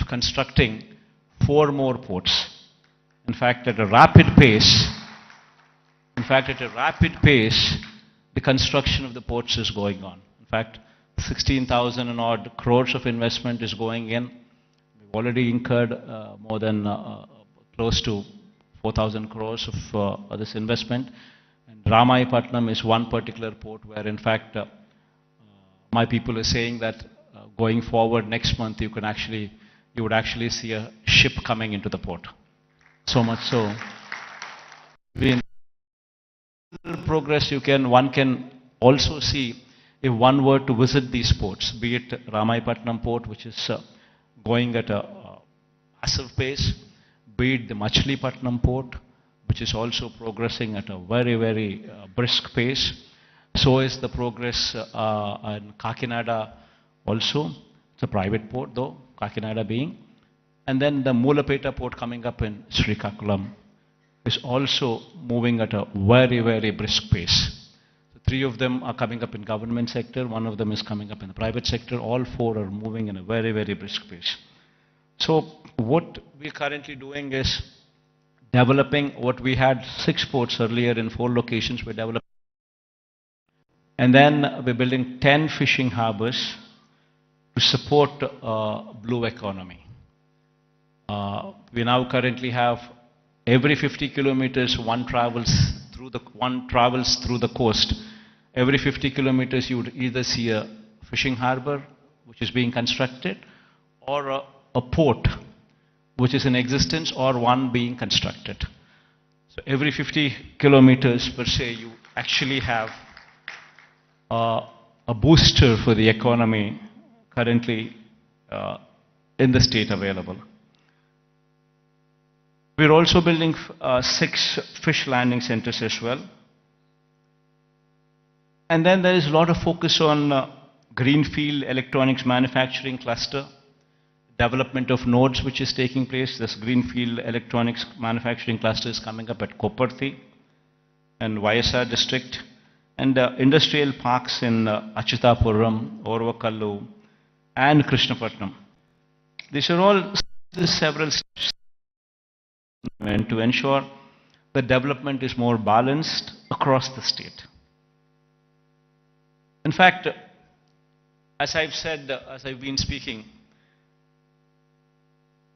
constructing 4 more ports. In fact, at a rapid pace, the construction of the ports is going on. In fact, 16,000 and odd crores of investment is going in. We've already incurred more than close to 4,000 crores of this investment. And Ramayapatnam is one particular port where, in fact, my people are saying that going forward next month, you would actually see a ship coming into the port. So much so, in progress, one can also see if one were to visit these ports, be it Ramayapatnam port, which is going at a massive pace, be it the Machilipatnam port, which is also progressing at a very, very brisk pace. So is the progress in Kakinada also. It's a private port though, Kakinada being. And then the Mulapeta port coming up in Srikakulam is also moving at a very, very brisk pace. So 3 of them are coming up in government sector, 1 of them is coming up in the private sector. All 4 are moving in a very, very brisk pace. So what we're currently doing is developing what we had 6 ports earlier in 4 locations. We're developing. And then we're building 10 fishing harbors to support blue economy. We now currently have every 50 kilometers one travels through the coast. Every 50 kilometers you would either see a fishing harbor which is being constructed, or a port which is in existence, or one being constructed. So every 50 kilometers per se, you actually have a booster for the economy currently in the state available. We're also building 6 fish landing centers as well. And then there is a lot of focus on greenfield electronics manufacturing cluster, development of nodes which is taking place. This greenfield electronics manufacturing cluster is coming up at Koparthi and YSR district, and industrial parks in Achutapuram, Orvakallu and Krishnapatnam. These are all several steps to ensure the development is more balanced across the state. In fact, as I've said, as I've been speaking,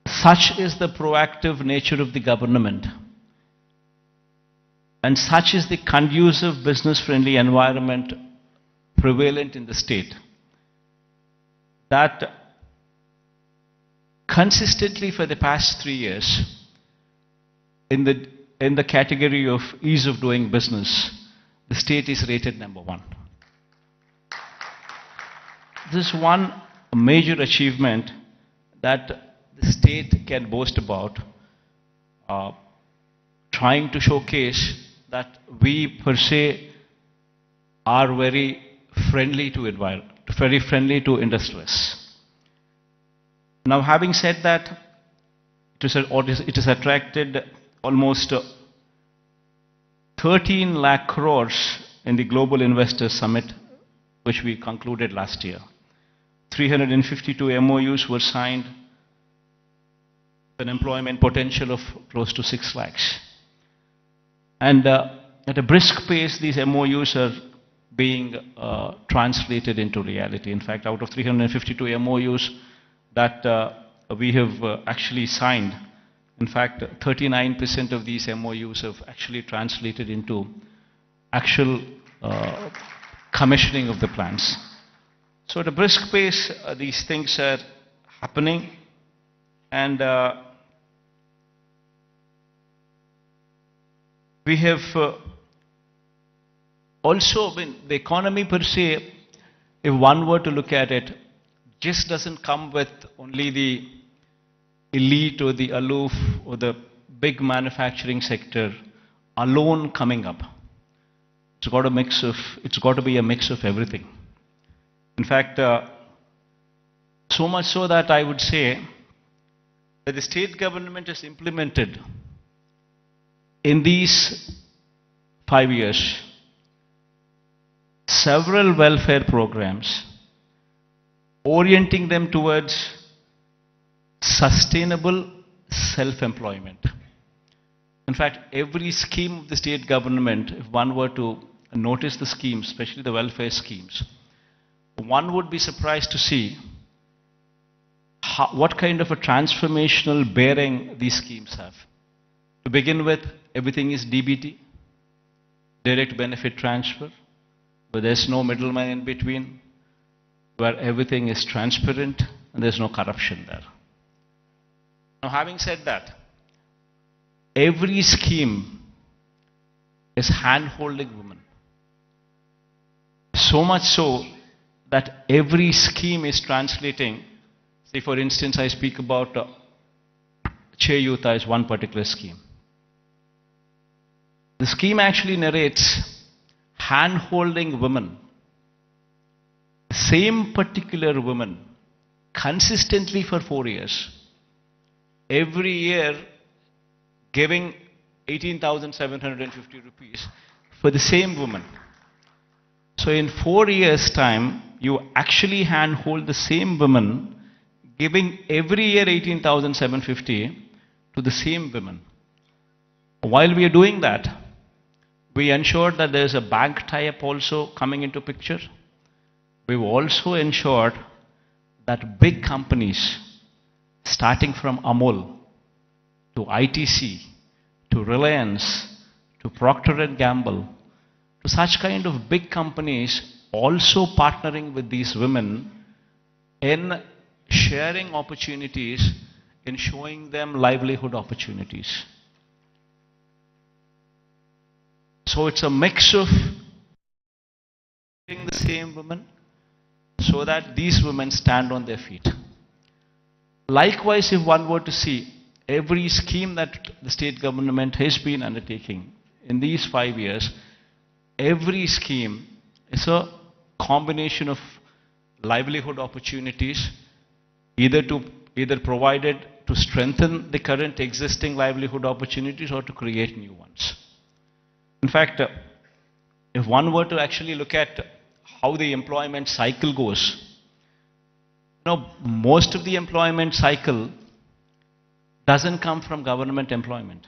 such is the proactive nature of the government, and such is the conducive business-friendly environment prevalent in the state, that consistently for the past 3 years, in the category of ease of doing business, the state is rated number 1. This is one major achievement that the state can boast about, trying to showcase that we per se are very friendly to industrialists. Now, having said that, it has attracted almost 13 lakh crores in the Global Investors Summit, which we concluded last year. 352 MOUs were signed, an employment potential of close to 6 lakhs. And at a brisk pace, these MOUs are being translated into reality. In fact, out of 352 MOUs that we have actually signed, in fact, 39% of these MOUs have actually translated into actual commissioning of the plants. So at a brisk pace, these things are happening, and we have also been, the economy per se, if one were to look at it, just doesn't come with only the elite or the aloof or the big manufacturing sector alone coming up. It's got to be a mix of everything. In fact, so much so that I would say that the state government has implemented in these 5 years several welfare programs orienting them towards sustainable self-employment. In fact, every scheme of the state government, if one were to notice the schemes, especially the welfare schemes, one would be surprised to see what kind of a transformational bearing these schemes have. To begin with, everything is DBT, direct benefit transfer, where there's no middleman in between, where everything is transparent and there's no corruption there. Now, having said that, every scheme is hand-holding women. So much so that every scheme is translating. Say, for instance, I speak about Cheyuta as one particular scheme. The scheme actually narrates hand-holding women, the same particular woman, consistently for 4 years, every year giving 18,750 rupees for the same woman. So in 4 years' time, you actually handhold the same woman, giving every year 18,750 to the same women. While we are doing that, we ensured that there is a bank tie-up also coming into picture. We've also ensured that big companies, starting from Amul to ITC, to Reliance, to Procter & Gamble, to such kind of big companies also partnering with these women in sharing opportunities, in showing them livelihood opportunities. So it's a mix of the same women so that these women stand on their feet. Likewise, if one were to see every scheme that the state government has been undertaking in these 5 years, every scheme is a combination of livelihood opportunities, either provided to strengthen the current existing livelihood opportunities or to create new ones. In fact, if one were to actually look at how the employment cycle goes, most of the employment cycle doesn't come from government employment.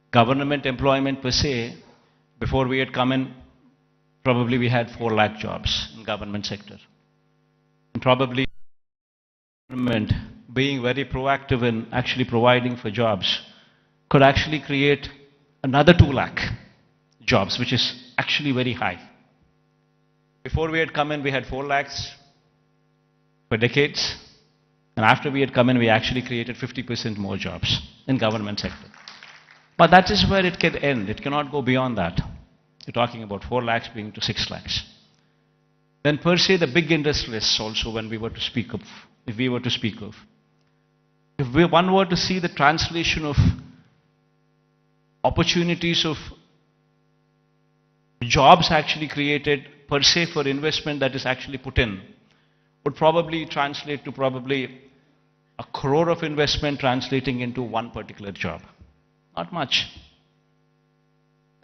Government employment per se, before we had come in, probably we had 4 lakh jobs in government sector. And probably government being very proactive in actually providing for jobs could actually create another 2 lakh jobs, which is actually very high. Before we had come in, we had 4 lakhs for decades. And after we had come in, we actually created 50% more jobs in government sector. But that is where it can end. It cannot go beyond that. You're talking about 4 lakhs being to 6 lakhs. Then per se, the big industrialists also, when we were to speak of, if one were to see the translation of opportunities of jobs actually created per se for investment that is actually put in, would probably translate to probably 1 crore of investment translating into one particular job. Not much.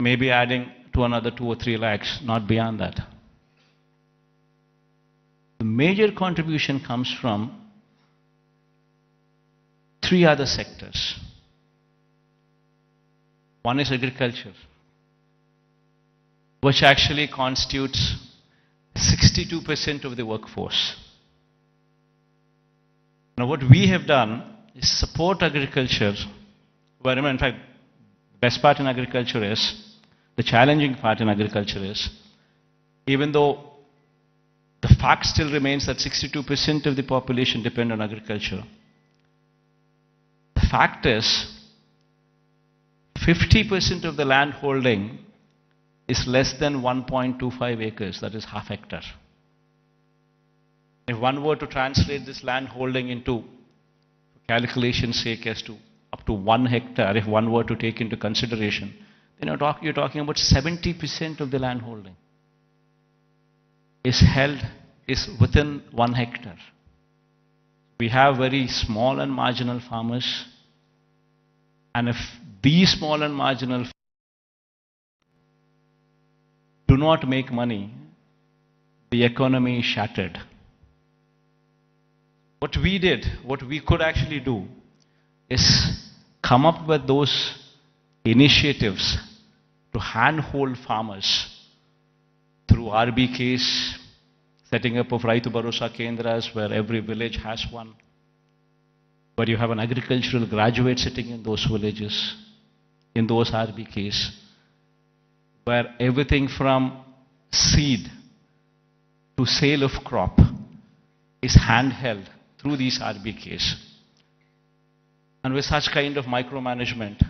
Maybe adding to another 2 or 3 lakhs, not beyond that. The major contribution comes from 3 other sectors. One is agriculture, which actually constitutes 62% of the workforce. Now, what we have done is support agriculture, where, in fact, the best part in agriculture is, the challenging part in agriculture is, even though the fact still remains that 62% of the population depend on agriculture, the fact is, 50% of the land holding is less than 1.25 acres, that is half hectare. If one were to translate this land holding into, for calculation's sake, as to up to 1 hectare, if one were to take into consideration, then you're talking about 70% of the land holding is within 1 hectare. We have very small and marginal farmers, and if these small and marginal do not make money, the economy is shattered. What we did, what we could actually do, is come up with those initiatives to handhold farmers through RBKs, setting up of Raitu Bharosa Kendras where every village has one, where you have an agricultural graduate sitting in those villages, in those RBKs, where everything from seed to sale of crop is handheld through these RBKs. And with such kind of micromanagement,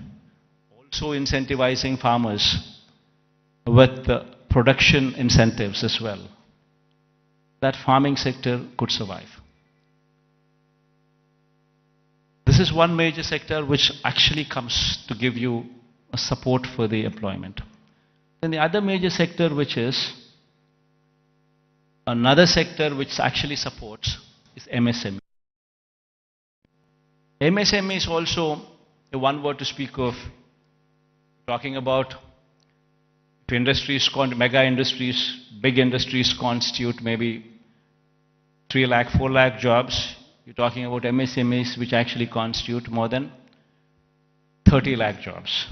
also incentivizing farmers with production incentives as well, that farming sector could survive. This is one major sector which actually comes to give you a support for the employment. Then the other major sector, which is another sector which actually supports, is MSME. MSME is also the one word to speak of, talking about if industries, mega industries, big industries constitute maybe 3 lakh, 4 lakh jobs. You're talking about MSMEs which actually constitute more than 30 lakh jobs.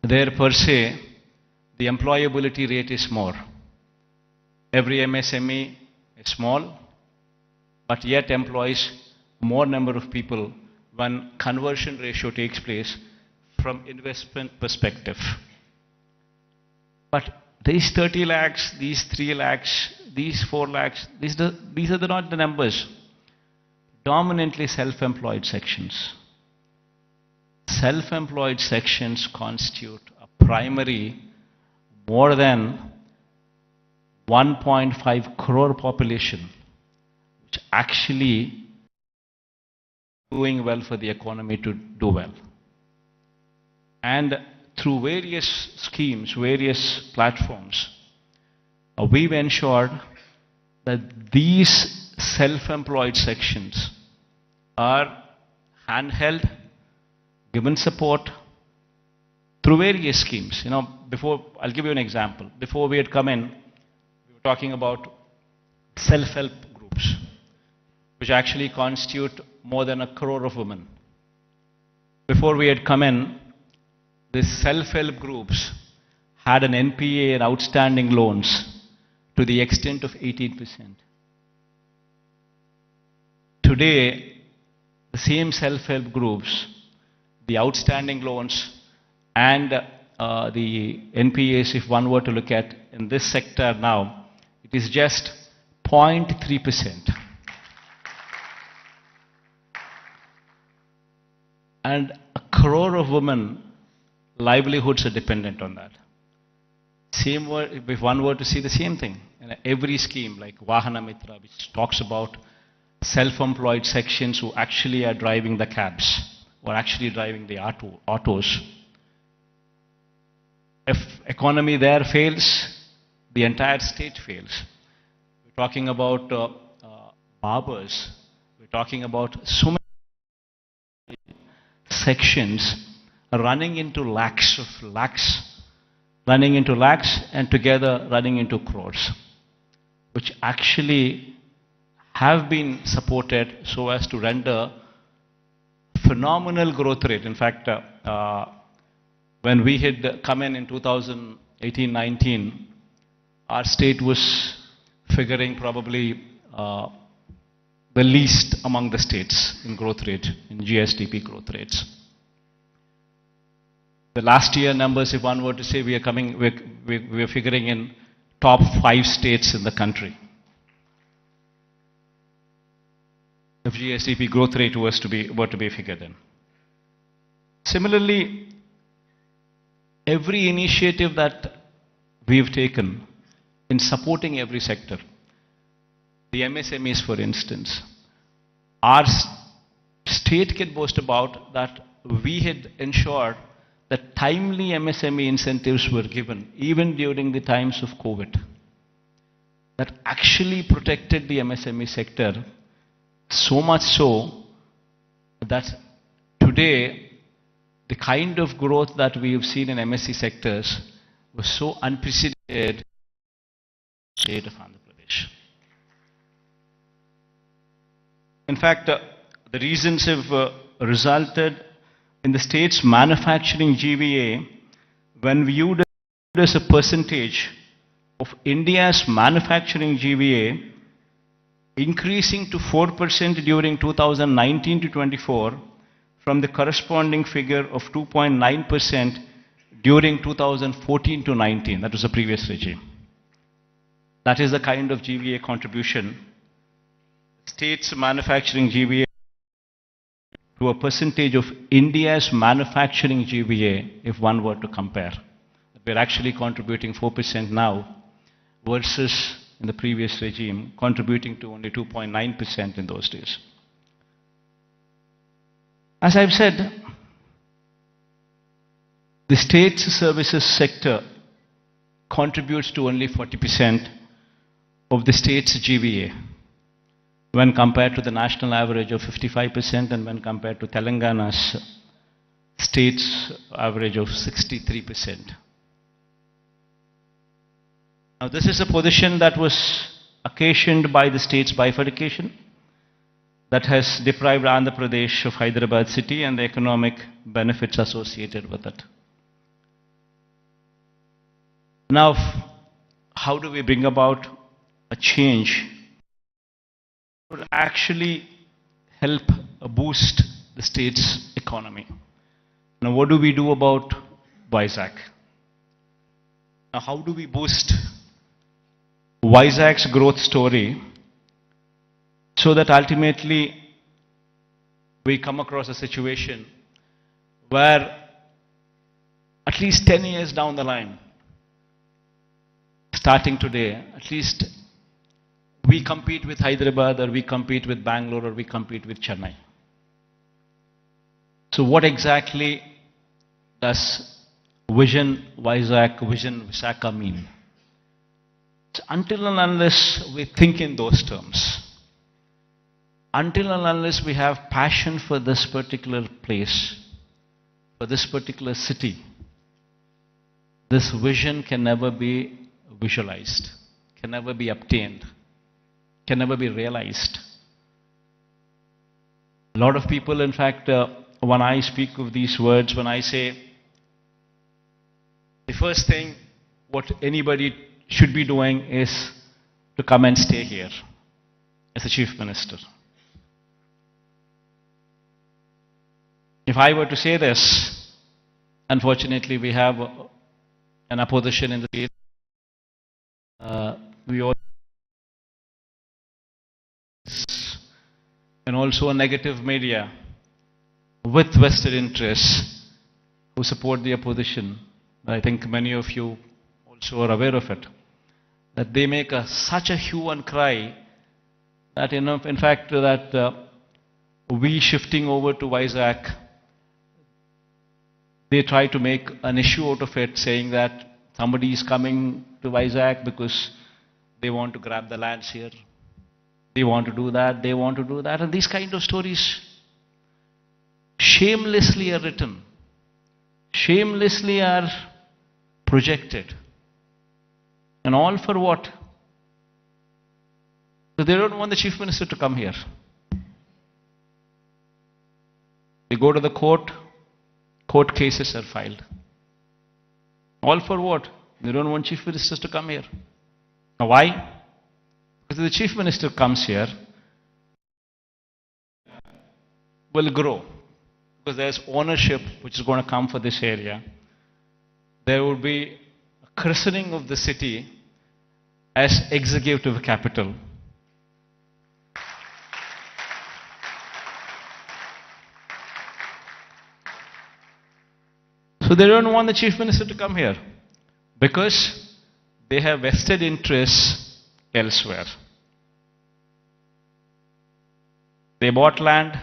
There per se, the employability rate is more. Every MSME is small, but yet employs more number of people when conversion ratio takes place from investment perspective. But these 30 lakhs, these 3 lakhs, these 4 lakhs, these are not the numbers. Dominantly self-employed sections. Self-employed sections constitute a primary more than 1.5 crore population, which actually doing well for the economy to do well. And through various schemes, various platforms, we've ensured that these self-employed sections are handheld, given support through various schemes. You know, before, I'll give you an example. Before we had come in, we were talking about self-help groups, which actually constitute more than 1 crore of women. Before we had come in, these self-help groups had an NPA and outstanding loans to the extent of 18%. Today, the same self-help groups, the outstanding loans and the NPAs, if one were to look at in this sector now, it is just 0.3%. And 1 crore of women, livelihoods are dependent on that. Same word, if one were to see the same thing, in every scheme like Vahana Mitra, which talks about self-employed sections who actually are driving the cabs, or actually driving the autos. If economy there fails, the entire state fails. We're talking about barbers. We're talking about so many sections running into lakhs, and together running into crores, which actually have been supported so as to render phenomenal growth rate. In fact, when we had come in 2018-19, our state was figuring probably the least among the states in growth rate, in GSDP growth rates. The last year numbers, if one were to say, we are figuring in top 5 states in the country. If GSDP growth rate were to be figured in. Similarly, every initiative that we've taken in supporting every sector, the MSMEs for instance, our state can boast about that we had ensured that timely MSME incentives were given even during the times of COVID. That actually protected the MSME sector, so much so that today the kind of growth that we have seen in MSE sectors was so unprecedented in the state of Andhra Pradesh. In fact, the reasons have resulted in the state's manufacturing GVA, when viewed as a percentage of India's manufacturing GVA, increasing to 4% during 2019 to 24 from the corresponding figure of 2.9% during 2014 to 19. That was the previous regime. That is the kind of GVA contribution. State's manufacturing GVA to a percentage of India's manufacturing GVA, if one were to compare. We're actually contributing 4% now versus in the previous regime contributing to only 2.9% in those days. As I've said, the state's services sector contributes to only 40% of the state's GVA when compared to the national average of 55% and when compared to Telangana's state's average of 63%. Now, this is a position that was occasioned by the state's bifurcation that has deprived Andhra Pradesh of Hyderabad city and the economic benefits associated with it. Now, how do we bring about a change that would actually help boost the state's economy? Now, what do we do about Vizag? Now, how do we boost Vizag's growth story so that ultimately we come across a situation where at least 10 years down the line, starting today, at least we compete with Hyderabad or we compete with Bangalore or we compete with Chennai. So what exactly does Vision Vizag, Vision Visakha mean? So until and unless we think in those terms, until and unless we have passion for this particular place, for this particular city, this vision can never be visualized, can never be obtained, can never be realized. A lot of people, in fact, when I speak of these words, when I say the first thing what anybody should be doing is to come and stay here as a chief minister. If I were to say this, unfortunately we have an opposition in the state. We all and also a negative media with vested interests who support the opposition. I think many of you also are aware of it, that they make such a hue and cry that, in fact, that we shifting over to Vizag, they try to make an issue out of it, saying that somebody is coming to Vizag because they want to grab the lands here. They want to do that, they want to do that. And these kind of stories shamelessly are written, shamelessly are projected. And all for what? So they don't want the chief minister to come here. They go to the court, court cases are filed. All for what? They don't want chief ministers to come here. Now why? Because if the chief minister comes here, will grow. Because there's ownership which is going to come for this area. There will be a christening of the city as executive capital. So they don't want the chief minister to come here because they have vested interests elsewhere. They bought land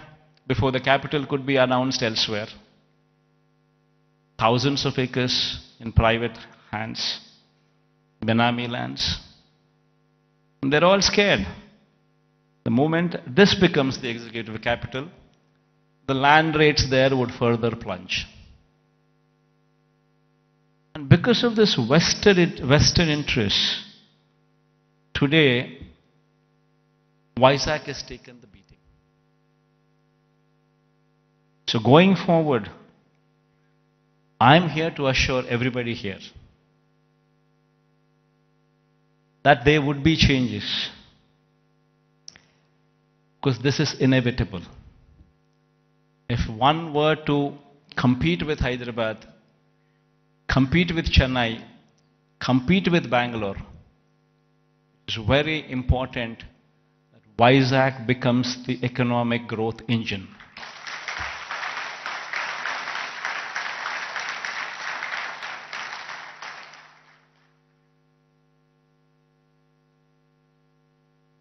before the capital could be announced elsewhere. Thousands of acres in private hands, Benami lands. And they're all scared. The moment this becomes the executive capital, the land rates there would further plunge. And because of this vested interest, today Vizag has taken the beating. So going forward, I'm here to assure everybody here that there would be changes, because this is inevitable. If one were to compete with Hyderabad, compete with Chennai, compete with Bangalore, it's very important that Vizag becomes the economic growth engine.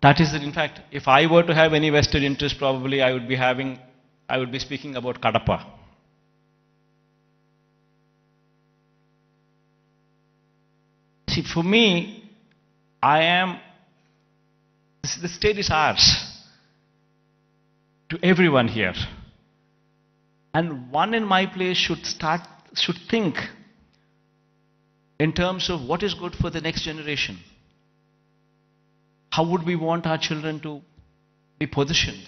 That is it. In fact, if I were to have any vested interest, probably I would be speaking about Kadapa. See, for me, the state is ours, to everyone here. And one in my place should think in terms of what is good for the next generation. How would we want our children to be positioned?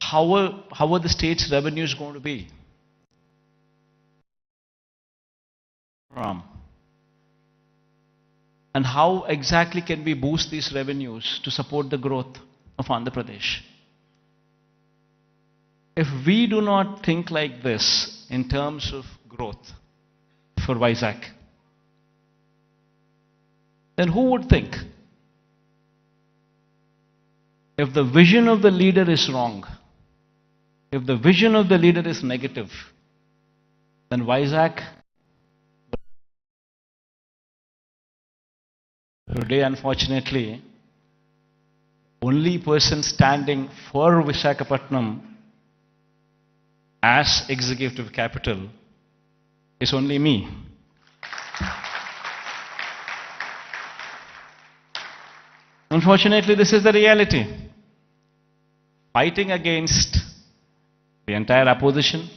How are the state's revenues going to be? And how exactly can we boost these revenues to support the growth of Andhra Pradesh? If we do not think like this in terms of growth for Vizag, then who would think? If the vision of the leader is wrong, if the vision of the leader is negative, then Vizag, today unfortunately, only person standing for Visakhapatnam as executive capital is only me. Unfortunately, this is the reality. Fighting against the entire opposition,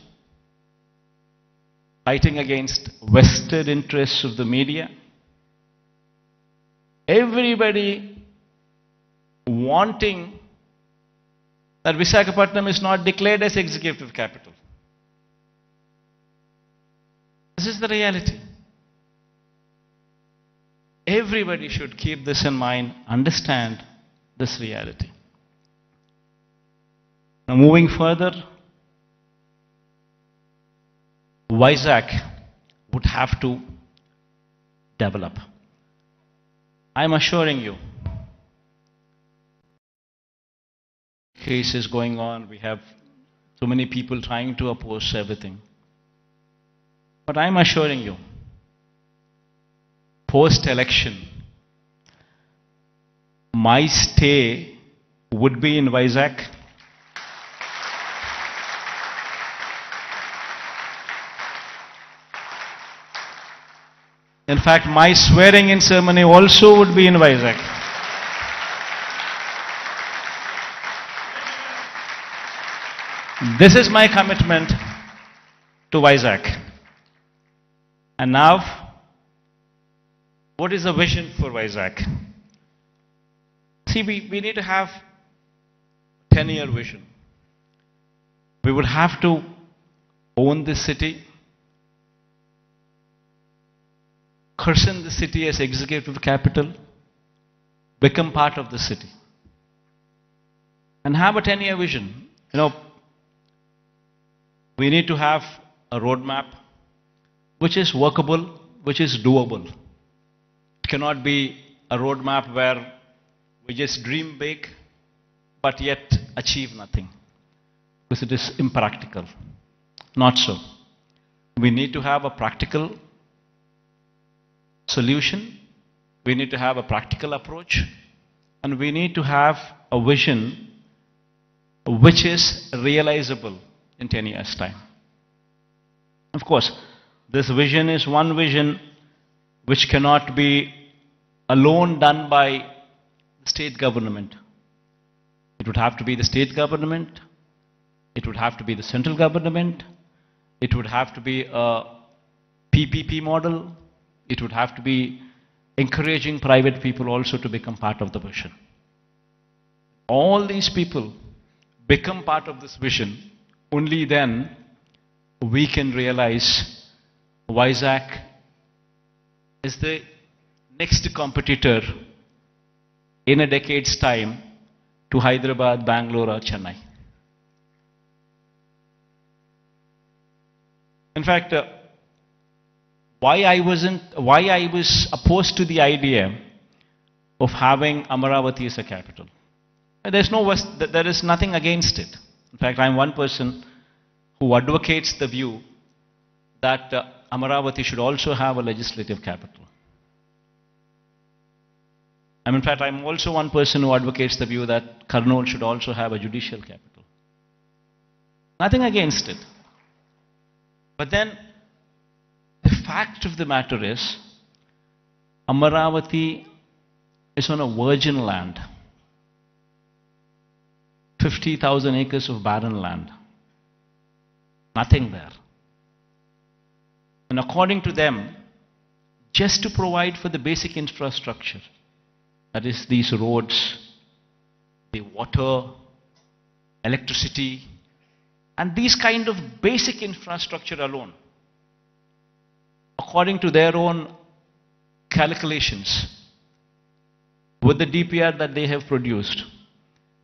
fighting against vested interests of the media, everybody wanting that Visakhapatnam is not declared as executive capital. This is the reality. Everybody should keep this in mind, understand this reality. Now moving further, Vizag would have to develop. I'm assuring you, cases going on, we have so many people trying to oppose everything. But I'm assuring you, post-election, my stay would be in Vizag. In fact, my swearing-in ceremony also would be in Vizag. This is my commitment to Vizag. And now, what is the vision for Vizag? See, we need to have a 10-year vision. We would have to own this city, christen the city as executive capital, become part of the city, and have a 10-year vision. You know, we need to have a roadmap which is workable, which is doable. It cannot be a roadmap where we just dream big but yet achieve nothing, because it is impractical. Not so. We need to have a practical solution, we need to have a practical approach, and we need to have a vision which is realizable in 10 years' time. Of course, this vision is one vision which cannot be alone done by the state government. It would have to be the state government, it would have to be the central government, it would have to be a PPP model, it would have to be encouraging private people also to become part of the vision. All these people become part of this vision, only then we can realize Vizag is the next competitor in a decade's time to Hyderabad, Bangalore or Chennai. In fact, why I was opposed to the idea of having Amaravati as a capital. There is nothing against it. In fact, I'm one person who advocates the view that Amaravati should also have a legislative capital. In fact, I'm also one person who advocates the view that Kurnool should also have a judicial capital. Nothing against it. But then, the fact of the matter is, Amaravati is on a virgin land. 50,000 acres of barren land. Nothing there. And according to them, just to provide for the basic infrastructure, that is these roads, the water, electricity, and these kind of basic infrastructure alone, according to their own calculations, with the DPR that they have produced,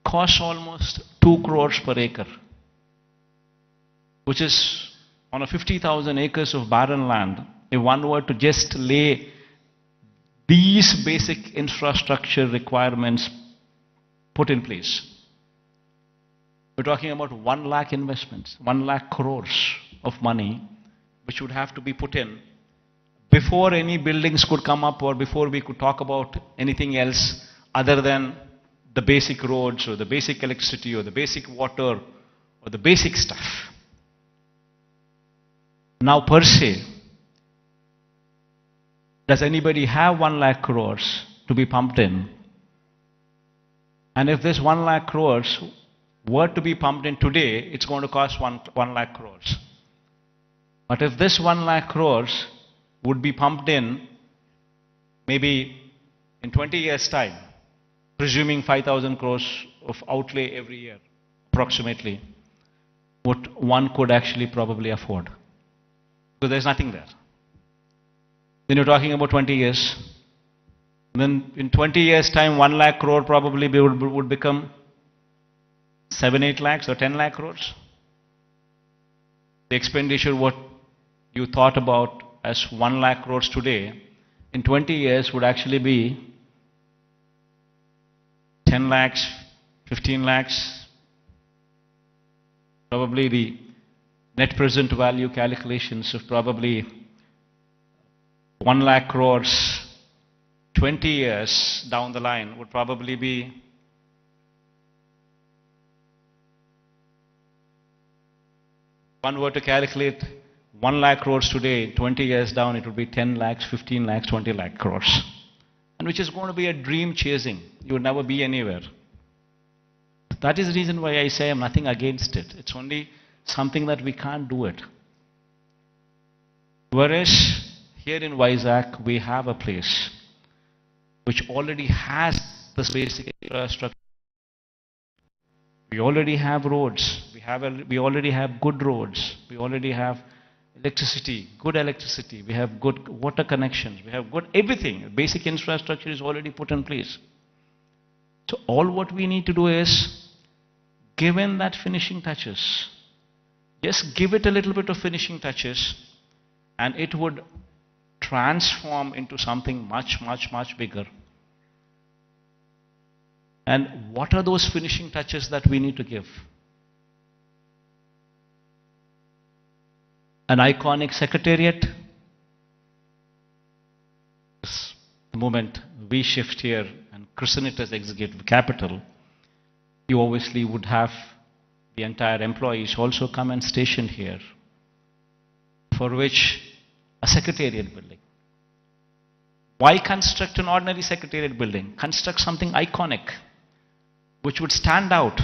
costs almost 2 crores per acre, which is on a 50,000 acres of barren land. If one were to just lay these basic infrastructure requirements put in place, we're talking about 1 lakh investments, 1 lakh crores of money, which would have to be put in before any buildings could come up or before we could talk about anything else other than the basic roads or the basic electricity or the basic water or the basic stuff. Now per se, does anybody have 1 lakh crores to be pumped in? And if this 1 lakh crores were to be pumped in today, it's going to cost 1 lakh crores. But if this 1 lakh crores would be pumped in maybe in 20 years' time, presuming 5,000 crores of outlay every year, approximately, what one could actually probably afford. Because there's nothing there. Then you're talking about 20 years. Then in 20 years' time, 1 lakh crore probably would become 7-8 lakhs or 10 lakh crores. The expenditure what you thought about as 1 lakh crores today, in 20 years would actually be 10 lakhs, 15 lakhs. Probably the net present value calculations of probably 1 lakh crores 20 years down the line would probably be one were to calculate 1 lakh crores today, 20 years down it would be 10 lakhs, 15 lakhs, 20 lakh crores. And which is going to be a dream chasing. You would never be anywhere. That is the reason why I say I'm nothing against it. It's only something that we can't do it. Whereas here in Vizag, we have a place which already has this basic infrastructure. We already have roads. We already have good roads. We already have electricity, good electricity. We have good water connections. We have good everything. Basic infrastructure is already put in place. So all what we need to do is, given that finishing touches, just give it a little bit of finishing touches, and it would transform into something much, much, much bigger. And what are those finishing touches that we need to give? An iconic secretariat. The moment we shift here and christen it as executive capital, you obviously would have the entire employees also come and station here, for which a secretariat building. Why construct an ordinary secretariat building? Construct something iconic, which would stand out,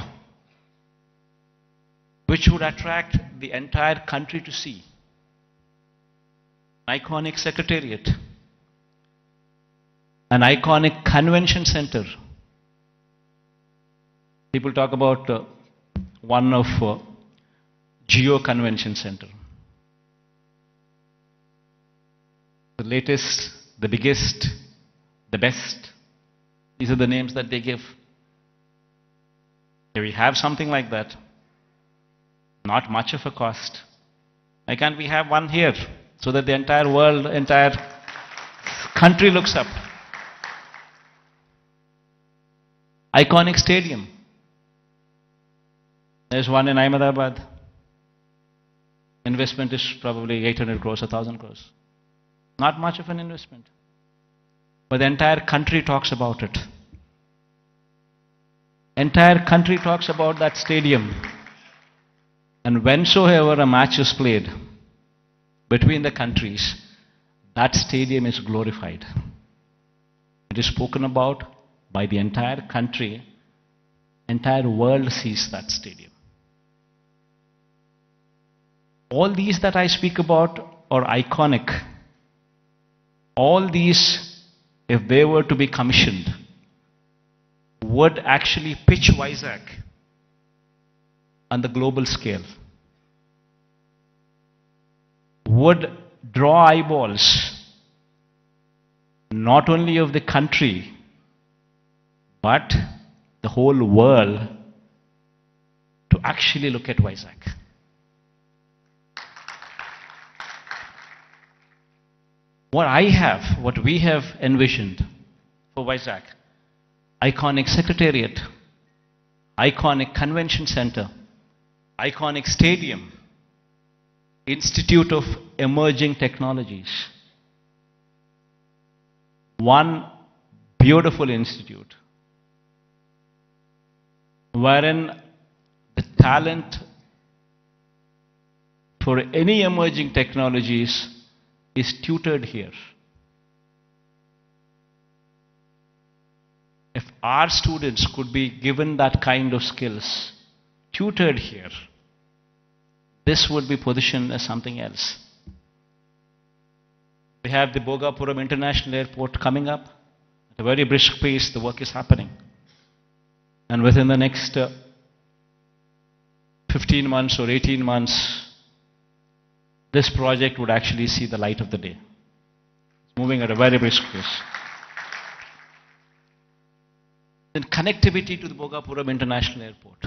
which would attract the entire country to see. An iconic secretariat, an iconic convention center. People talk about one of Geo Convention Center. The latest, the biggest, the best. These are the names that they give. Do we have something like that? Not much of a cost. Why can't we have one here so that the entire world, entire country looks up? Iconic stadium. There's one in Ahmedabad. Investment is probably 800 crores, 1,000 crores. Not much of an investment. But the entire country talks about it. Entire country talks about that stadium. And whensoever a match is played between the countries, that stadium is glorified. It is spoken about by the entire country. Entire world sees that stadium. All these that I speak about are iconic. All these, if they were to be commissioned, would actually pitch Vizag on the global scale. Would draw eyeballs, not only of the country, but the whole world, to actually look at Vizag. What we have envisioned for Vizag, iconic secretariat, iconic convention center, iconic stadium, Institute of Emerging Technologies. One beautiful institute wherein the talent for any emerging technologies is tutored here. If our students could be given that kind of skills, tutored here, this would be positioned as something else. We have the Bhogapuram International Airport coming up. At a very brisk pace, the work is happening. And within the next 15 months or 18 months, this project would actually see the light of the day. It's moving at a very brisk pace. Then connectivity to the Bhogapuram International Airport.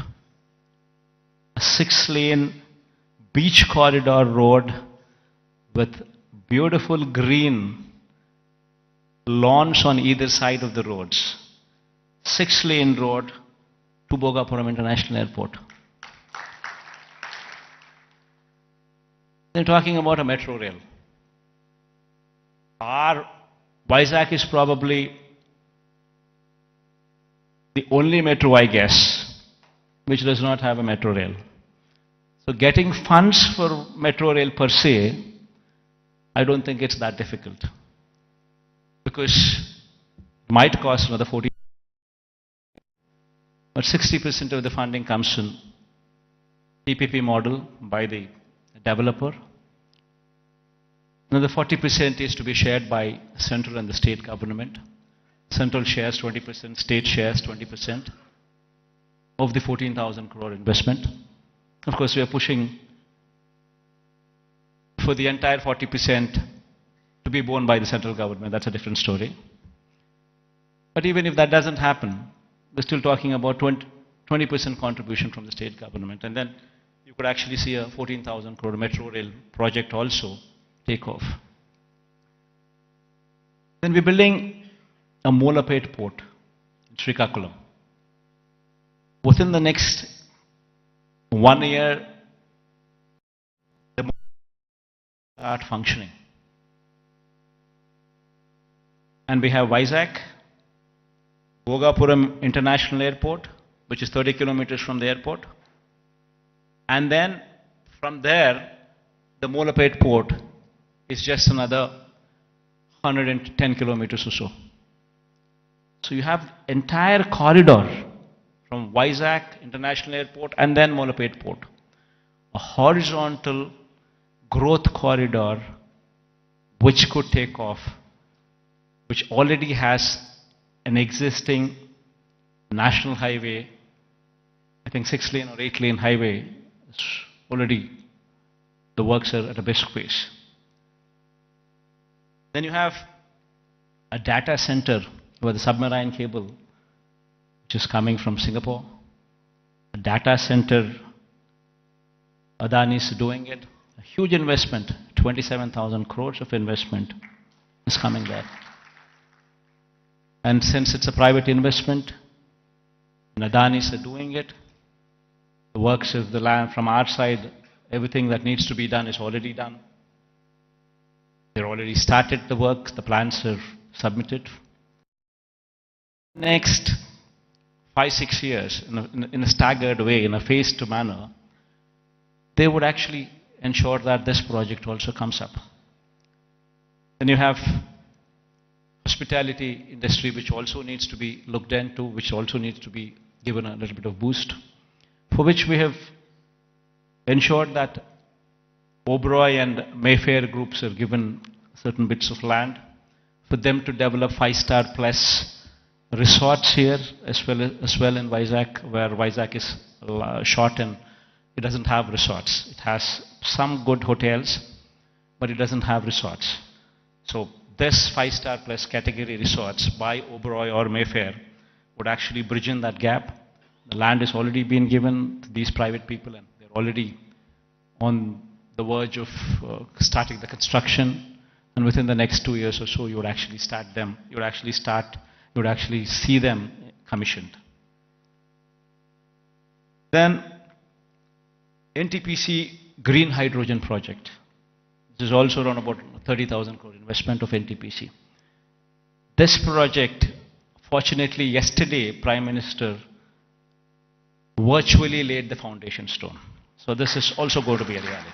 A 6-lane beach corridor road with beautiful green lawns on either side of the roads. 6-lane road to Bhogapuram International Airport. They're talking about a metro rail. Our Vizag is probably the only metro, I guess, which does not have a metro rail. So getting funds for metro rail per se, I don't think it's that difficult. Because it might cost another 40, but 60% of the funding comes in PPP model by the developer. Another 40% is to be shared by central and the state government. Central shares 20%, state shares 20% of the 14,000 crore investment. Of course, we are pushing for the entire 40% to be borne by the central government. That's a different story. But even if that doesn't happen, we're still talking about 20% contribution from the state government. And then you could actually see a 14,000 crore metro rail project also take off. Then we're building a Molapet port in Srikakulam. Within the next 1 year, the port will start functioning. And we have Vizag, Bhogapuram International Airport, which is 30 kilometers from the airport. And then from there, the Molapet port is just another 110 kilometers or so. So you have entire corridor from Vizag International Airport and then Molapet port. A horizontal growth corridor which could take off, which already has an existing national highway, a think 6-lane or 8-lane highway, is already the works are at a brisk pace. Then you have a data center with a submarine cable, which is coming from Singapore. A data center, Adani is doing it. A huge investment, 27,000 crores of investment is coming there. And since it's a private investment, and Adanis are doing it, the works of the land from our side, everything that needs to be done is already done. They've already started the work, the plans are submitted. Next 5-6 years, in a staggered way, in a phased manner, they would actually ensure that this project also comes up. Then you have hospitality industry, which also needs to be looked into, which also needs to be given a little bit of boost, for which we have ensured that Oberoi and Mayfair groups are given certain bits of land for them to develop 5-star plus resorts here, as well in Vizag, where Vizag is short and it doesn't have resorts. It has some good hotels, but it doesn't have resorts. So this 5-star plus category resorts by Oberoi or Mayfair would actually bridge in that gap. The land has already been given to these private people, and they're already on the verge of starting the construction. And within the next 2 years or so, you would actually start them. You would actually see them commissioned. Then NTPC Green Hydrogen Project. This is also around about 30,000 crore investment of NTPC. This project, fortunately, yesterday, Prime Minister virtually laid the foundation stone. So this is also going to be a reality.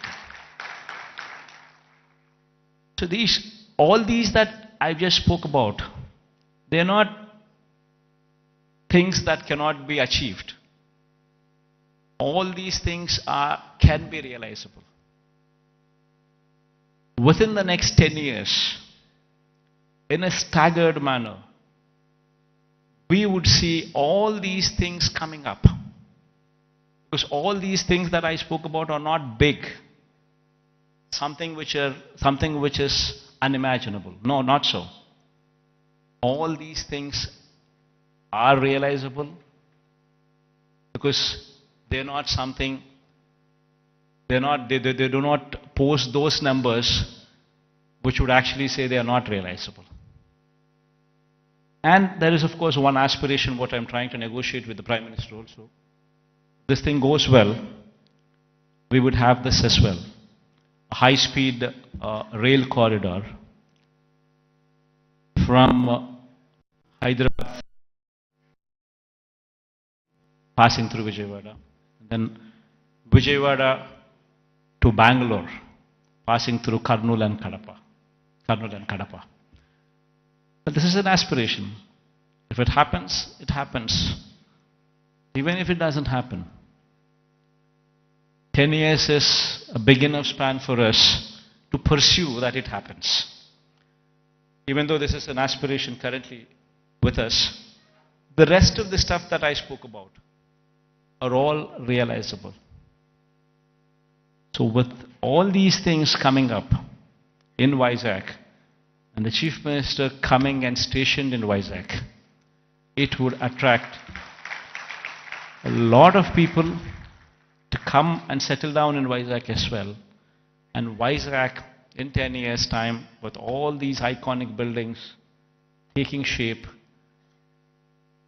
So all these that I just spoke about, they are not things that cannot be achieved. All these things can be realizable. Within the next 10 years, in a staggered manner, we would see all these things coming up. Because all these things that I spoke about are not big. Something which is unimaginable. No, not so. All these things are realizable because they're not something, they do not post those numbers which would actually say they are not realizable. And there is, of course, one aspiration what I'm trying to negotiate with the Prime Minister also. This thing goes well, we would have this as well. A high-speed rail corridor from Hyderabad passing through Vijayawada, then Vijayawada to Bangalore, passing through Kurnool and Kadapa. But this is an aspiration. If it happens, it happens. Even if it doesn't happen, 10 years is a big enough span for us to pursue that it happens. Even though this is an aspiration currently with us, the rest of the stuff that I spoke about are all realizable. So with all these things coming up in Vizag, and the Chief Minister coming and stationed in Vizag, it would attract a lot of people to come and settle down in Vizag as well. And Vizag, in 10 years' time, with all these iconic buildings taking shape,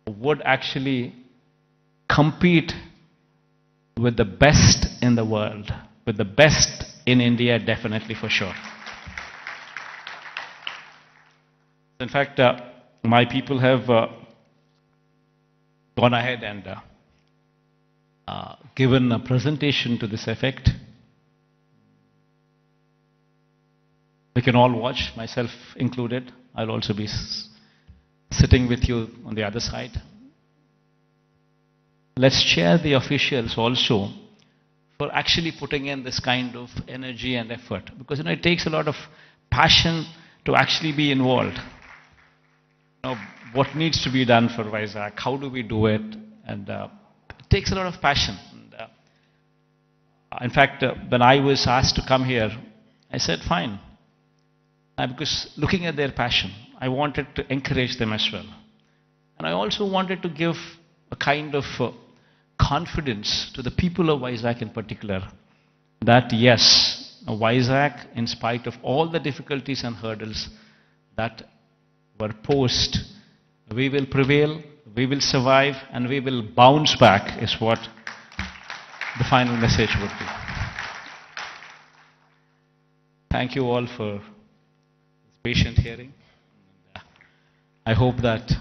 would actually compete with the best in the world, with the best in India, definitely for sure. In fact, my people have gone ahead and given a presentation to this effect. We can all watch, myself included. I'll also be sitting with you on the other side. Let's share the officials also for actually putting in this kind of energy and effort, because it takes a lot of passion to actually be involved. What needs to be done for Vizag, how do we do it, and takes a lot of passion. In fact, when I was asked to come here, I said, fine. Because looking at their passion, I wanted to encourage them as well. And I also wanted to give a kind of confidence to the people of Vizag in particular, that yes, Vizag, in spite of all the difficulties and hurdles that were posed, we will prevail, we will survive, and we will bounce back, is what the final message would be. Thank you all for patient hearing. I hope that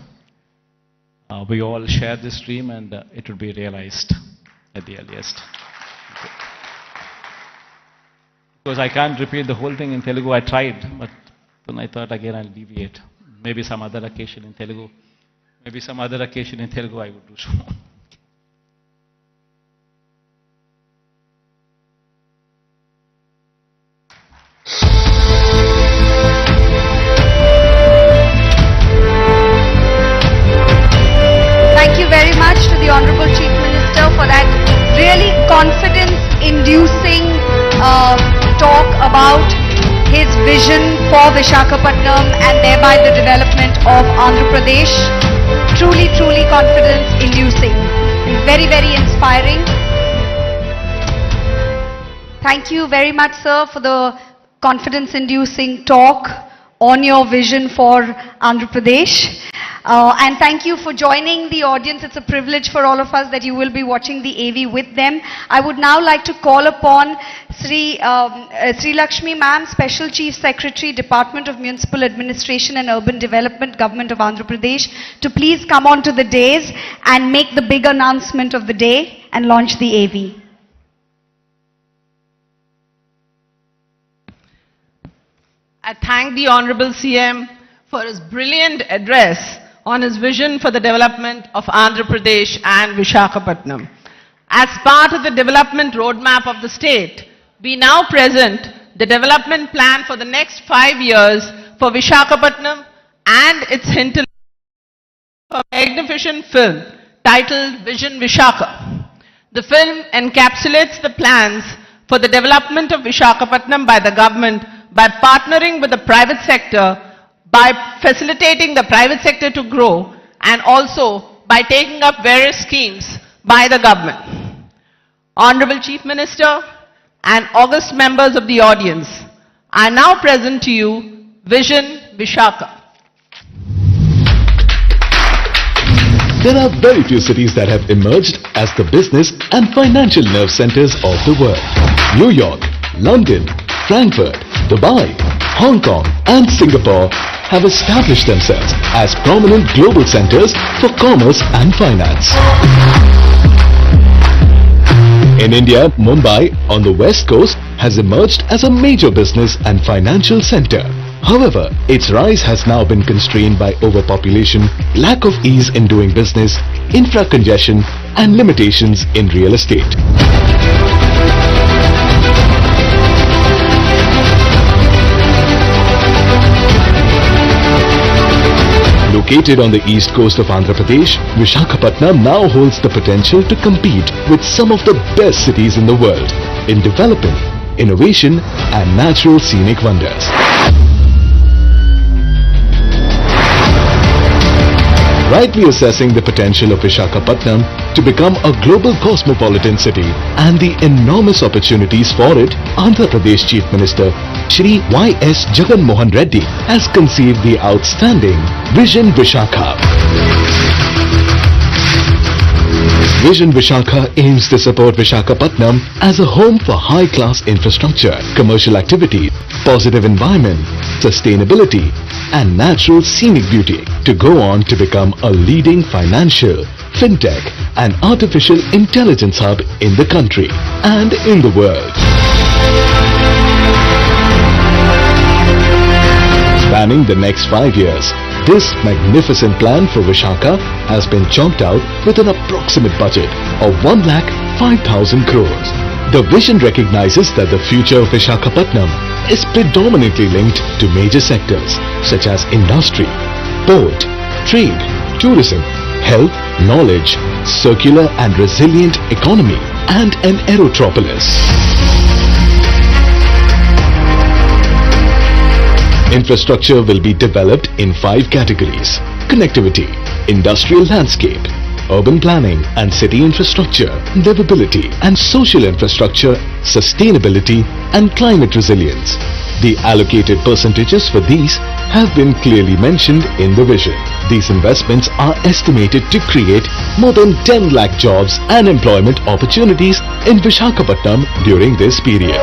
we all share this dream and it will be realized at the earliest. Because I can't repeat the whole thing in Telugu. I tried, but then I thought again I'll deviate. Maybe some other occasion in Telugu. Maybe some other occasion in Telugu I would do so. Thank you very much to the Honorable Chief Minister for that really confidence-inducing talk about his vision for Visakhapatnam and thereby the development of Andhra Pradesh. Truly, truly confidence-inducing. Very, very inspiring. Thank you very much, sir, for the confidence-inducing talk on your vision for Andhra Pradesh. And thank you for joining the audience. It's a privilege for all of us that you will be watching the AV with them. I would now like to call upon Sri Lakshmi Ma'am, Special Chief Secretary, Department of Municipal Administration and Urban Development, Government of Andhra Pradesh, to please come on to the dais and make the big announcement of the day and launch the AV. I thank the Honorable CM for his brilliant address on his vision for the development of Andhra Pradesh and Visakhapatnam. As part of the development roadmap of the state, we now present the development plan for the next 5 years for Visakhapatnam and its hinterland, a magnificent film titled Vision Visakha. The film encapsulates the plans for the development of Visakhapatnam by the government by partnering with the private sector, by facilitating the private sector to grow, and also by taking up various schemes by the government. Honorable Chief Minister and august members of the audience, I now present to you Vision Visakha. There are very few cities that have emerged as the business and financial nerve centers of the world. New York, London, Frankfurt, Dubai, Hong Kong and Singapore have established themselves as prominent global centers for commerce and finance. In India, Mumbai on the west coast has emerged as a major business and financial center. However, its rise has now been constrained by overpopulation, lack of ease in doing business, infra congestion and limitations in real estate. Located on the east coast of Andhra Pradesh, Visakhapatnam now holds the potential to compete with some of the best cities in the world in developing, innovation and natural scenic wonders. Rightly assessing the potential of Visakhapatnam to become a global cosmopolitan city and the enormous opportunities for it, Andhra Pradesh Chief Minister Shri Y.S. Jagan Reddy has conceived the outstanding Vision Visakha. Vision Visakha aims to support Visakhapatnam as a home for high-class infrastructure, commercial activity, positive environment, sustainability and natural scenic beauty to go on to become a leading financial, fintech and artificial intelligence hub in the country and in the world. Spanning the next 5 years, this magnificent plan for Visakha has been chalked out with an approximate budget of 1,05,000 crores. The vision recognizes that the future of Visakhapatnam is predominantly linked to major sectors such as industry, port, trade, tourism, health, knowledge, circular and resilient economy, and an aerotropolis. Infrastructure will be developed in 5 categories: connectivity, industrial landscape, urban planning and city infrastructure, livability and social infrastructure, sustainability and climate resilience. The allocated percentages for these have been clearly mentioned in the vision. These investments are estimated to create more than 10 lakh jobs and employment opportunities in Visakhapatnam during this period.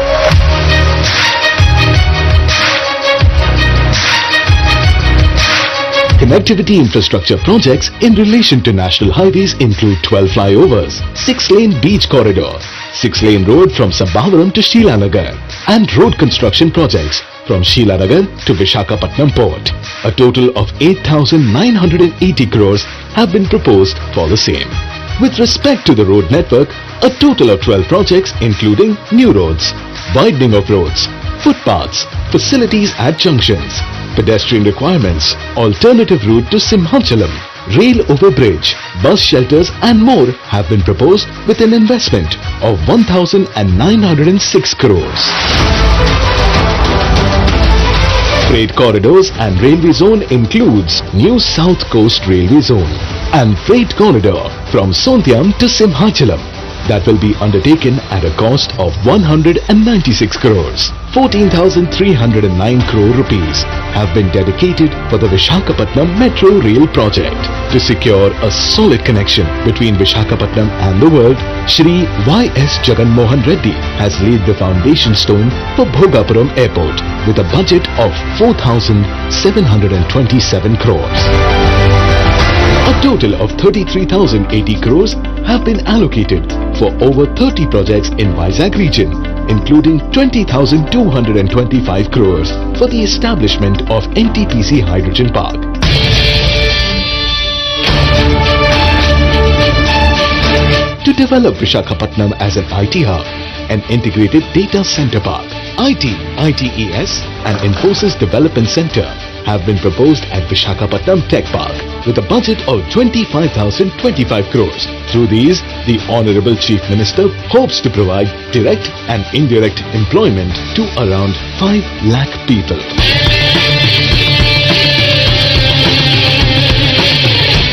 Connectivity infrastructure projects in relation to national highways include 12 flyovers, 6-lane beach corridor, 6-lane road from Sambhavaram to Sheelanagar, and road construction projects from Sheelanagar to Visakhapatnam port. A total of 8,980 crores have been proposed for the same. With respect to the road network, a total of 12 projects including new roads, widening of roads, footpaths, facilities at junctions, pedestrian requirements, alternative route to Simhachalam, rail overbridge, bus shelters and more have been proposed with an investment of 1,906 crores. Freight corridors and railway zone includes new South Coast Railway Zone and freight corridor from Sontiam to Simhachalam that will be undertaken at a cost of 196 crores. 14,309 crore rupees have been dedicated for the Visakhapatnam Metro Rail project. To secure a solid connection between Visakhapatnam and the world, Shri Y.S. Jagan Reddy has laid the foundation stone for Bhogapuram Airport with a budget of 4,727 crores. A total of 33,080 crores have been allocated for over 30 projects in Vizag region, including 20,225 crores for the establishment of NTPC Hydrogen Park. To develop Visakhapatnam as an IT hub, an integrated data center park, IT, ITES and Infosys Development Center have been proposed at Visakhapatnam Tech Park with a budget of 25,025 crores. Through these, the Honorable Chief Minister hopes to provide direct and indirect employment to around 5 lakh people.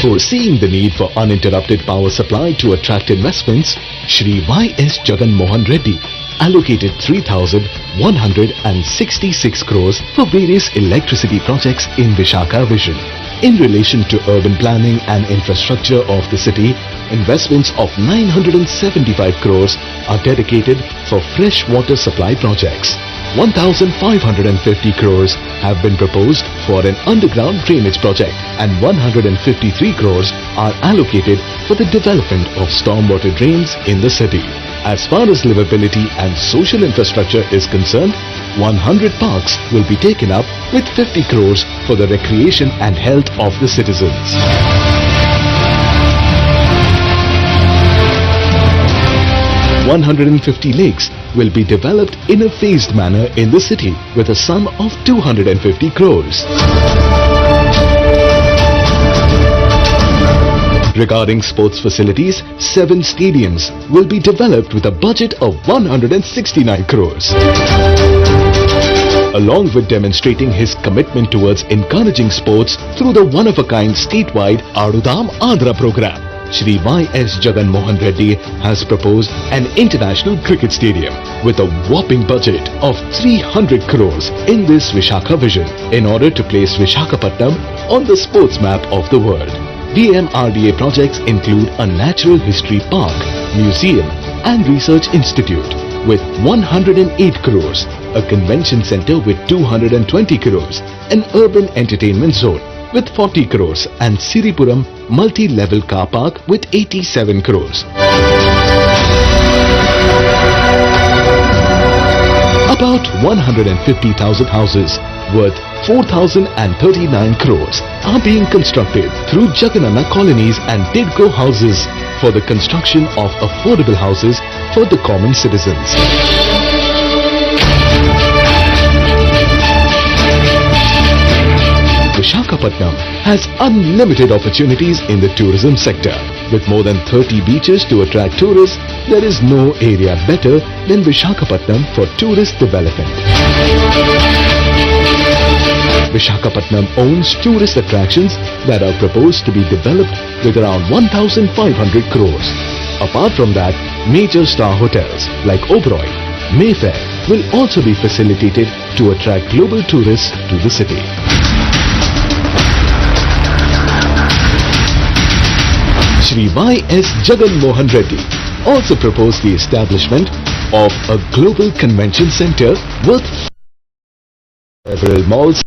Foreseeing the need for uninterrupted power supply to attract investments, Shri Y.S. Jagan Reddy allocated 3,166 crores for various electricity projects in Visakha Vision. In relation to urban planning and infrastructure of the city, investments of 975 crores are dedicated for fresh water supply projects. 1,550 crores have been proposed for an underground drainage project and 153 crores are allocated for the development of stormwater drains in the city. As far as livability and social infrastructure is concerned, 100 parks will be taken up with 50 crores for the recreation and health of the citizens. "150 lakes will be developed in a phased manner in the city with a sum of 250 crores. Regarding sports facilities, 7 stadiums will be developed with a budget of 169 crores. Along with demonstrating his commitment towards encouraging sports through the one-of-a-kind statewide Adudam Andhra program, Shri Y.S. Jagan Reddy has proposed an international cricket stadium with a whopping budget of 300 crores in this Visakha Vision in order to place Visakhapatnam on the sports map of the world. DMRDA projects include a natural history park, museum and research institute with 108 crores, a convention center with 220 crores, an urban entertainment zone with 40 crores and Siripuram multi-level car park with 87 crores. About 150,000 houses worth 4,039 crores are being constructed through Jaganana colonies and Tidco houses for the construction of affordable houses for the common citizens. Visakhapatnam has unlimited opportunities in the tourism sector. With more than 30 beaches to attract tourists, there is no area better than Visakhapatnam for tourist development. Visakhapatnam owns tourist attractions that are proposed to be developed with around 1,500 crores. Apart from that, major star hotels like Oberoi, Mayfair will also be facilitated to attract global tourists to the city. Shri Y.S. Jagan Mohan Reddy also proposed the establishment of a global convention center worth several malls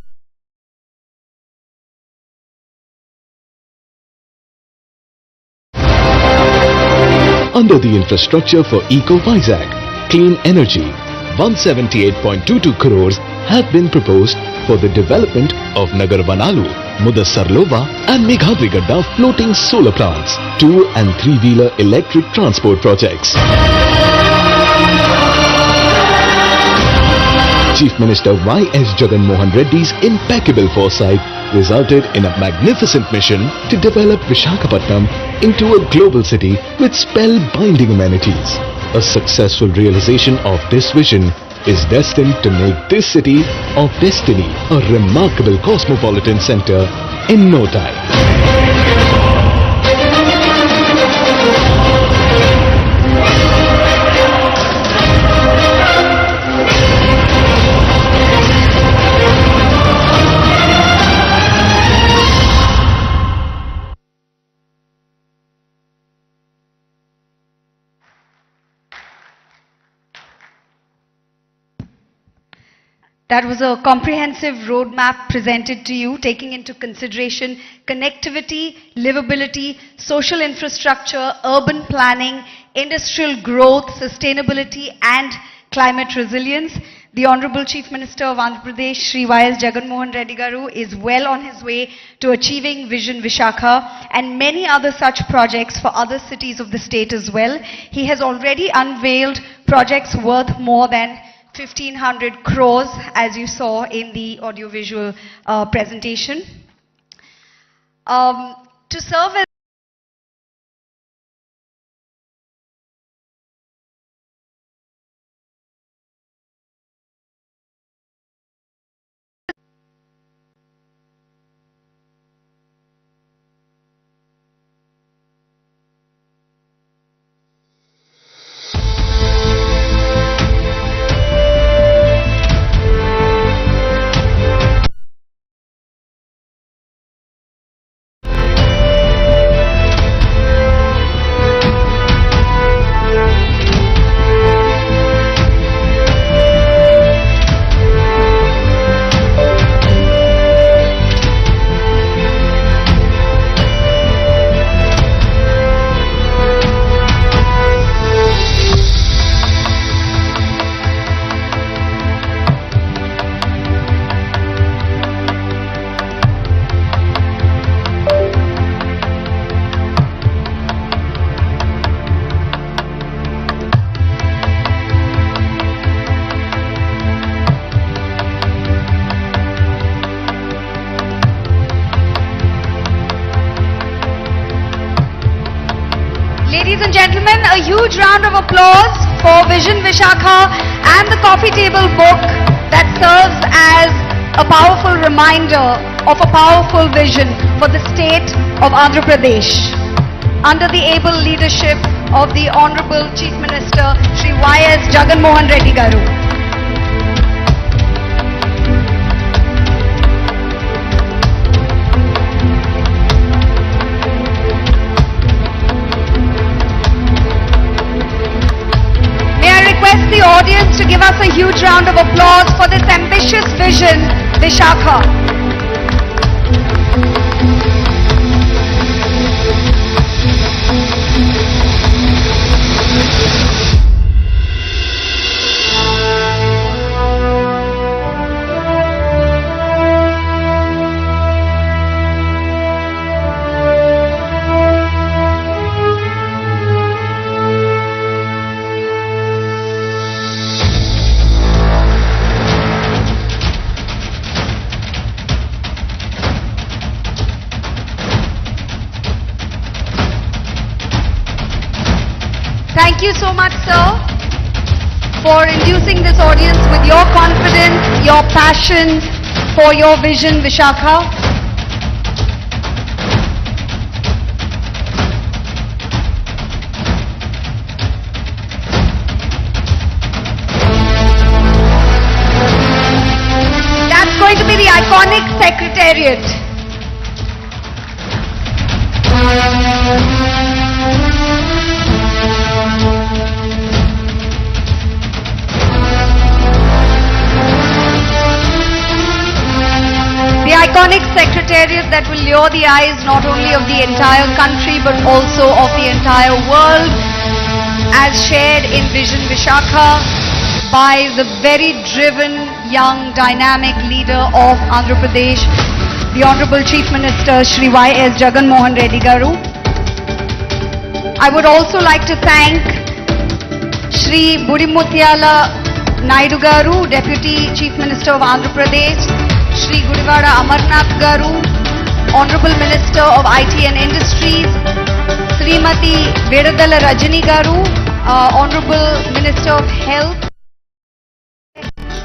under the infrastructure for Eco Vizag, Clean Energy. 178.22 crores have been proposed for the development of Nagar Vanalu, Mudassarlova and Meghadrigadda floating solar plants, 2 and 3-wheeler electric transport projects. Chief Minister Y.S. Jagan Mohan Reddy's impeccable foresight resulted in a magnificent mission to develop Visakhapatnam into a global city with spellbinding amenities. A successful realization of this vision is destined to make this city of destiny a remarkable cosmopolitan center in no time. That was a comprehensive roadmap presented to you, taking into consideration connectivity, livability, social infrastructure, urban planning, industrial growth, sustainability and climate resilience. The Honorable Chief Minister of Andhra Pradesh, Shri Y.S. Jagan Mohan Reddy Garu, is well on his way to achieving Vision Visakha and many other such projects for other cities of the state as well. He has already unveiled projects worth more than 1,500 crores, as you saw in the audiovisual presentation. To serve as Ladies and gentlemen, a huge round of applause for Vision Visakha and the coffee table book that serves as a powerful reminder of a powerful vision for the state of Andhra Pradesh. Under the able leadership of the Honorable Chief Minister, Shri Y.S. Jagan Mohan Reddy Garu. Request the audience to give us a huge round of applause for this ambitious vision, Visakha. much, sir, for inducing this audience with your confidence, your passion for your vision, Vishakha. That's going to be the iconic secretariat. The iconic secretariat that will lure the eyes not only of the entire country but also of the entire world, as shared in Vision Vishakha by the very driven, young, dynamic leader of Andhra Pradesh, the Honorable Chief Minister Shri Y.S. Jagan Mohan Reddy Garu. I would also like to thank Shri Budimuthyala Naidu Garu, Deputy Chief Minister of Andhra Pradesh, Shri Gudivada Amarnath Garu, Honorable Minister of IT and Industries, Srimati Vedadala Rajani Garu, Honorable Minister of Health,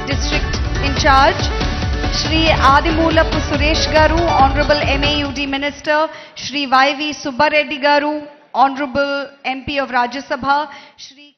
District in charge, Shri Adimulapu Suresh Garu, Honorable MAUD Minister, Shri Y.V. Subbareddy Garu, Honorable MP of Rajya Sabha, Shri